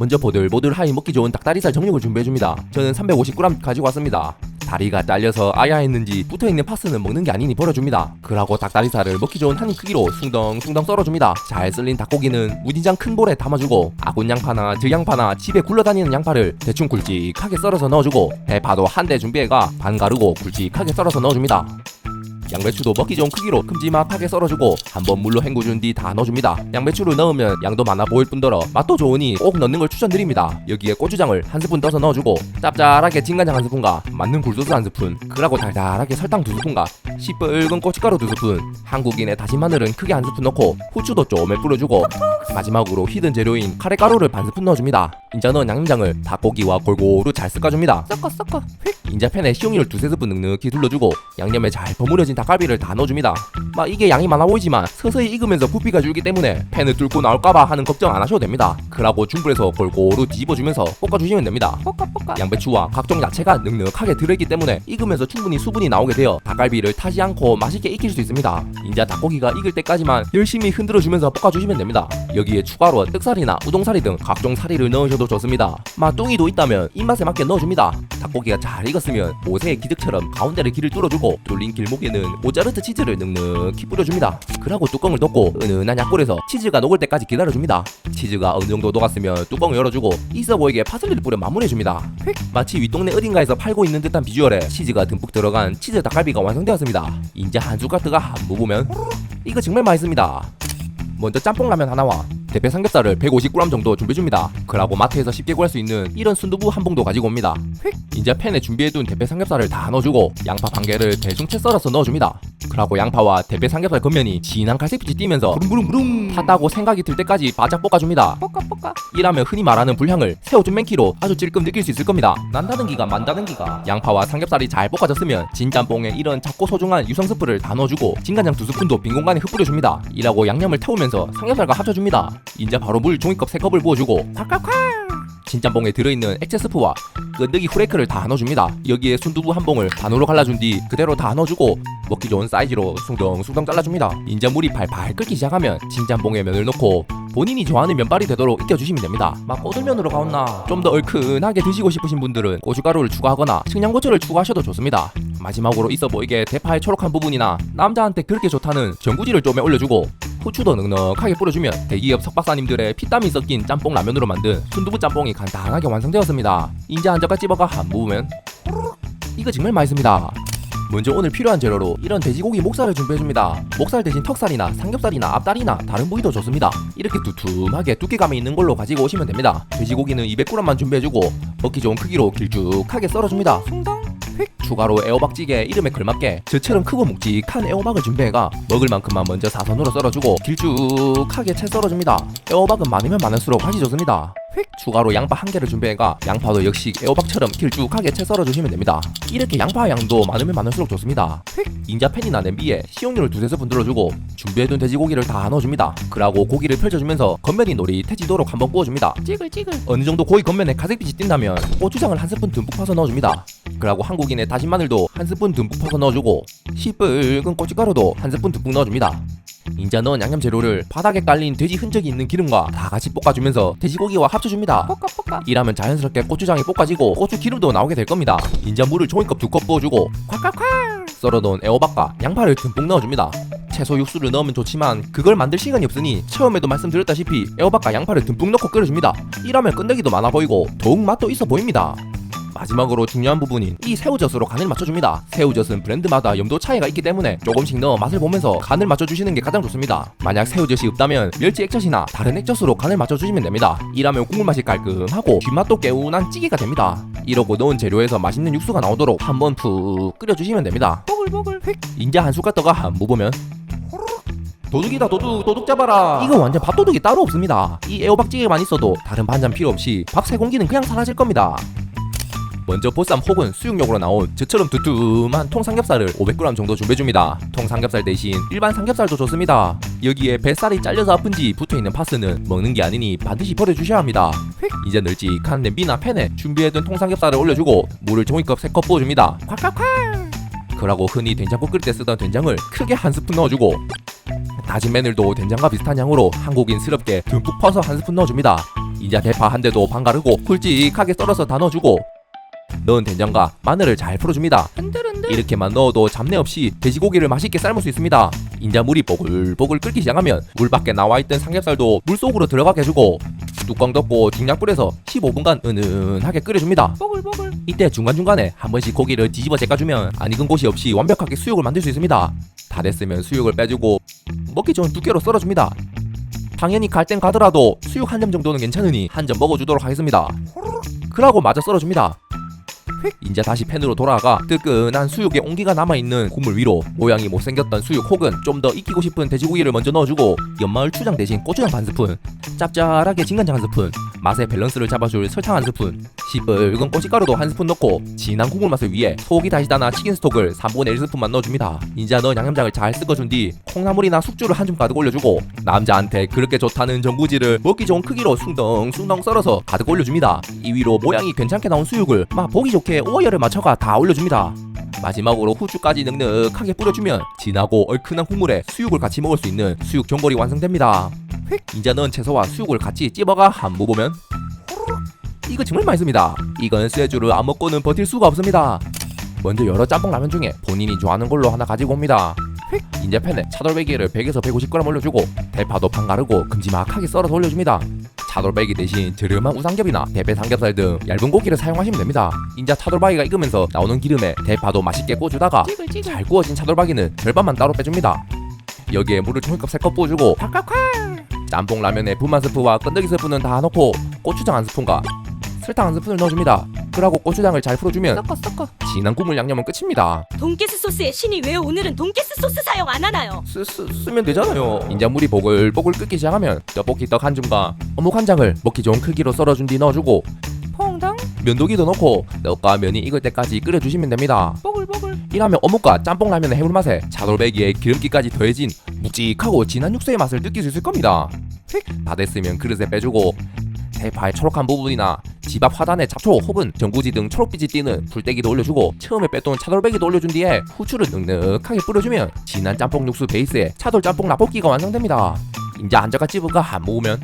먼저 보들보들하니 먹기 좋은 닭다리살 정육을 준비해줍니다. 저는 350g 가지고 왔습니다. 다리가 잘려서 아야 했는지 붙어있는 파스는 먹는 게 아니니 버려줍니다. 그러고 닭다리살을 먹기 좋은 한 입 크기로 숭덩숭덩 썰어줍니다. 잘 썰린 닭고기는 무딘장 큰 볼에 담아주고 아군 양파나 들양파나 집에 굴러다니는 양파를 대충 굵직하게 썰어서 넣어주고 대파도 한 대 준비해가 반 가르고 굵직하게 썰어서 넣어줍니다. 양배추도 먹기 좋은 크기로 큼지막하게 썰어주고 한번 물로 헹궈준 뒤 다 넣어줍니다. 양배추를 넣으면 양도 많아 보일 뿐더러 맛도 좋으니 꼭 넣는 걸 추천드립니다. 여기에 고추장을 한 스푼 떠서 넣어주고 짭짤하게 진간장 한 스푼과 맞는 굴소스 한 스푼, 그리고 달달하게 설탕 두 스푼과 시뻘건 고춧가루 두 스푼, 한국인의 다진 마늘은 크게 한 스푼 넣고 후추도 쪼매 뿌려주고 마지막으로 히든 재료인 카레가루를 반 스푼 넣어줍니다. 인자 넣은 양념장을 닭고기와 골고루 잘 섞어줍니다. 섞어 인자 팬에 식용유를 두세 스푼 넉넉히 둘러주고 양념에 잘 버무려진 닭갈비를 다 넣어줍니다. 막 이게 양이 많아 보이지만 서서히 익으면서 부피가 줄기 때문에 팬을 뚫고 나올까봐 하는 걱정 안 하셔도 됩니다. 그러고 중불에서 골고루 뒤집어주면서 볶아주시면 됩니다. 볶아. 양배추와 각종 야채가 넉넉하게 들어있기 때문에 익으면서 충분히 수분이 나오게 되어 닭갈비를 타지 않고 맛있게 익힐 수 있습니다. 인자 닭고기가 익을 때까지만 열심히 흔들어주면서 볶아주시면 됩니다. 여기에 추가로 떡살이나 우동사리 등 각종 사리를 넣으셔도 좋습니다. 뚱이도 있다면 입맛에 맞게 넣어줍니다. 닭고기가 잘 익었으면 모세의 기득처럼 가운데를 길을 뚫어주고 뚫린 길목에는 모짜르트 치즈를 넉넉히 뿌려줍니다. 그러고 뚜껑을 덮고 은은한 약불에서 치즈가 녹을 때까지 기다려줍니다. 치즈가 어느 정도 녹았으면 뚜껑을 열어주고 있어 보이게 파슬리를 뿌려 마무리해줍니다. 마치 윗동네 어딘가에서 팔고 있는 듯한 비주얼에 치즈가 듬뿍 들어간 치즈 닭갈비가 완성되었습니다. 이제 한 숟갈 뜨가 한 무보면 이거 정말 맛있습니다. 먼저 짬뽕라면 하나와 대패 삼겹살을 150g 정도 준비해줍니다. 그러고 마트에서 쉽게 구할 수 있는 이런 순두부 한 봉도 가지고 옵니다. 이제 팬에 준비해둔 대패 삼겹살을 다 넣어주고 양파 반 개를 대충 채 썰어서 넣어줍니다. 그러고 양파와 대패 삼겹살 겉면이 진한 갈색빛이 띠면서 부릉부릉 탔다고 생각이 들 때까지 바짝 볶아줍니다. 볶아. 이라면 흔히 말하는 불향을 새우젓 맨키로 아주 찔끔 느낄 수 있을 겁니다. 난다는 기가 만다는 기가. 양파와 삼겹살이 잘 볶아졌으면 진짬뽕에 이런 작고 소중한 유성 스프를 다 넣어주고 진간장 두 스푼도 빈 공간에 흩뿌려줍니다. 이라고 양념을 태우면서 삼겹살과 합쳐줍니다. 이제 바로 물 종이컵 3컵을 부어주고 콸콸콸! 진짬뽕에 들어있는 액체 스프와 끈데기 후레이크를 다 넣어줍니다. 여기에 순두부 한 봉을 반으로 갈라준 뒤 그대로 다 넣어주고 먹기 좋은 사이즈로 숭덩숭덩 잘라줍니다. 인자 물이 팔팔 끓기 시작하면 진짬뽕에 면을 넣고 본인이 좋아하는 면발이 되도록 익혀주시면 됩니다. 막 꼬들면으로 가온나 좀 더 얼큰하게 드시고 싶으신 분들은 고춧가루를 추가하거나 청양고추를 추가하셔도 좋습니다. 마지막으로 있어 보이게 대파의 초록한 부분이나 남자한테 그렇게 좋다는 전구지를 좀 올려주고 후추도 넉넉하게 뿌려주면 대기업 석박사님들의 피땀이 섞인 짬뽕 라면으로 만든 순두부 짬뽕이 간단하게 완성되었습니다. 인제 한 젓갈 집어가 한 부으면 이거 정말 맛있습니다. 먼저 오늘 필요한 재료로 이런 돼지고기 목살을 준비해줍니다. 목살 대신 턱살이나 삼겹살이나 앞다리나 다른 부위도 좋습니다. 이렇게 두툼하게 두께감이 있는 걸로 가지고 오시면 됩니다. 돼지고기는 200g만 준비해주고 먹기 좋은 크기로 길쭉하게 썰어줍니다. 추가로 애호박찌개 이름에 걸맞게 저처럼 크고 묵직한 애호박을 준비해가 먹을 만큼만 먼저 사선으로 썰어주고 길쭉하게 채 썰어줍니다. 애호박은 많으면 많을수록 맛이 좋습니다. 추가로 양파 한 개를 준비해가 양파도 역시 애호박처럼 길쭉하게 채 썰어주시면 됩니다. 이렇게 양파 양도 많으면 많을수록 좋습니다. 인자 팬이나 냄비에 식용유를 두세 스푼 둘러주고 준비해둔 돼지고기를 다 넣어줍니다. 그러고 고기를 펼쳐주면서 겉면이 노릿해지도록 한번 구워줍니다. 찌글찌글. 어느 정도 고기 겉면에 가색빛이 띈다면 고추장을 한 스푼 듬뿍 퍼서 넣어줍니다. 그리고 한국인의 다진 마늘도 한 스푼 듬뿍 퍼서 넣어주고 시뻘건 고춧가루도 한 스푼 듬뿍 넣어줍니다. 인자 넣은 양념 재료를 바닥에 깔린 돼지 흔적이 있는 기름과 다 같이 볶아주면서 돼지고기와 합쳐줍니다. 볶아. 이라면 자연스럽게 고추장이 볶아지고 고추 기름도 나오게 될 겁니다. 인자 물을 종이컵 2컵 부어주고 콸콸콸! 썰어놓은 애호박과 양파를 듬뿍 넣어줍니다. 채소 육수를 넣으면 좋지만 그걸 만들 시간이 없으니 처음에도 말씀드렸다시피 애호박과 양파를 듬뿍 넣고 끓여줍니다. 이라면 끈데기도 많아 보이고 더욱 맛도 있어 보입니다. 마지막으로 중요한 부분인 이 새우젓으로 간을 맞춰줍니다. 새우젓은 브랜드마다 염도 차이가 있기 때문에 조금씩 넣어 맛을 보면서 간을 맞춰주시는 게 가장 좋습니다. 만약 새우젓이 없다면 멸치 액젓이나 다른 액젓으로 간을 맞춰주시면 됩니다. 이라면 국물 맛이 깔끔하고 뒷맛도 개운한 찌개가 됩니다. 이러고 넣은 재료에서 맛있는 육수가 나오도록 한번 푹 끓여주시면 됩니다. 보글보글 휙. 인자 한 숟갈 떠가 한 무보면 도둑이다 도둑 잡아라. 이거 완전 밥도둑이 따로 없습니다. 이 애호박찌개만 있어도 다른 반찬 필요 없이 밥 3공기는 그냥 사라질 겁니다. 먼저 보쌈 혹은 수육용으로 나온 저처럼 두툼한 통삼겹살을 500g 정도 준비해줍니다. 통삼겹살 대신 일반 삼겹살도 좋습니다. 여기에 뱃살이 잘려서 아픈지 붙어있는 파스는 먹는 게 아니니 반드시 버려주셔야 합니다. 이제 널찍한 냄비나 팬에 준비해둔 통삼겹살을 올려주고 물을 종이컵 3컵 부어줍니다. 콸콸콸! 그러고 흔히 된장국 끓일 때 쓰던 된장을 크게 한 스푼 넣어주고 다진 마늘도 된장과 비슷한 양으로 한국인스럽게 듬뿍 퍼서 한 스푼 넣어줍니다. 인자 대파 한 대도 반가르고 굵직하게 썰어서 다 넣어주고 넣은 된장과 마늘을 잘 풀어줍니다. 이렇게만 넣어도 잡내 없이 돼지고기를 맛있게 삶을 수 있습니다. 인자 물이 보글보글 끓기 시작하면 물 밖에 나와있던 삼겹살도 물 속으로 들어가게 해주고 뚜껑 덮고 중약불에서 15분간 은은하게 끓여줍니다. 이때 중간중간에 한 번씩 고기를 뒤집어 제까주면 안 익은 곳이 없이 완벽하게 수육을 만들 수 있습니다. 다 됐으면 수육을 빼주고 먹기 좋은 두께로 썰어줍니다. 당연히 갈 땐 가더라도 수육 한 점 정도는 괜찮으니 한 점 먹어주도록 하겠습니다. 그러고 마저 썰어줍니다. 인자 다시 팬으로 돌아가 뜨끈한 수육에 온기가 남아있는 국물 위로 모양이 못생겼던 수육 혹은 좀 더 익히고 싶은 돼지고기를 먼저 넣어주고 연마을 추장 대신 고추장 반 스푼, 짭짤하게 진간장 한 스푼, 맛의 밸런스를 잡아줄 설탕 한 스푼, 시뻘건 고춧가루도 한 스푼 넣고 진한 국물 맛을 위해 소고기 다시다나 치킨 스톡을 3분의 1 스푼만 넣어줍니다. 인자 넣은 양념장을 잘 섞어준 뒤 콩나물이나 숙주를 한 줌 가득 올려주고 남자한테 그렇게 좋다는 전구지를 먹기 좋은 크기로 숭덩숭덩 썰어서 가득 올려줍니다. 이 위로 모양이 괜찮게 나온 수육을 막 보기 좋게 오열을 맞춰가 다 올려줍니다. 마지막으로 후추까지 넉넉하게 뿌려주면 진하고 얼큰한 국물에 수육을 같이 먹을 수 있는 수육 전골이 완성됩니다. 인자 넣은 채소와 수육을 같이 찝어가 한 무보면 이거 정말 맛있습니다. 이건 쇠주를 안 먹고는 버틸 수가 없습니다. 먼저 여러 짬뽕 라면 중에 본인이 좋아하는 걸로 하나 가지고 옵니다. 인자 팬에 차돌배기를 100에서 150g 올려주고 대파도 반 가르고 큼지막하게 썰어서 올려줍니다. 차돌배기 대신 저렴한 우삼겹이나 대패 삼겹살 등 얇은 고기를 사용하시면 됩니다. 인자 차돌박이가 익으면서 나오는 기름에 대파도 맛있게 구워주다가 잘 구워진 차돌박이는 절반만 따로 빼줍니다. 여기에 물을 종이컵 3컵 부어주고 짬뽕 라면에 분말 스프와 끈덕이 스프는 다 넣고 고추장 한 스푼과 설탕 한 스푼을 넣어줍니다. 그러고 고추장을 잘 풀어주면 진한 국물 양념은 끝입니다. 돈가스 소스의 신이 왜 오늘은 돈가스 소스 사용 안 하나요? 쓰면 되잖아요. 인자 물이 보글보글 끓기 시작하면 떡볶이 떡 한 줌과 어묵 한 장을 먹기 좋은 크기로 썰어준 뒤 넣어주고 퐁당 면도기도 넣고 떡과 면이 익을 때까지 끓여주시면 됩니다. 이라면 어묵과 짬뽕 라면의 해물맛에 차돌배기에 기름기까지 더해진 묵직하고 진한 육수의 맛을 느낄 수 있을 겁니다. 다 됐으면 그릇에 빼주고 대파의 초록한 부분이나 집 앞 화단에 잡초 혹은 전구지 등 초록빛이 띠는 풀떼기도 올려주고 처음에 뺐던 차돌배기도 올려준 뒤에 후추를 넉넉하게 뿌려주면 진한 짬뽕 육수 베이스에 차돌 짬뽕 라볶이가 완성됩니다. 인자 한젓갈 찝어가 한 모으면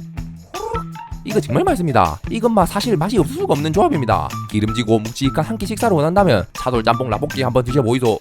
이거 정말 맛있습니다. 이건 사실 맛이 없을 수가 없는 조합입니다. 기름지고 묵직한 한 끼 식사를 원한다면 차돌 짬뽕 라볶이 한번 드셔보이소.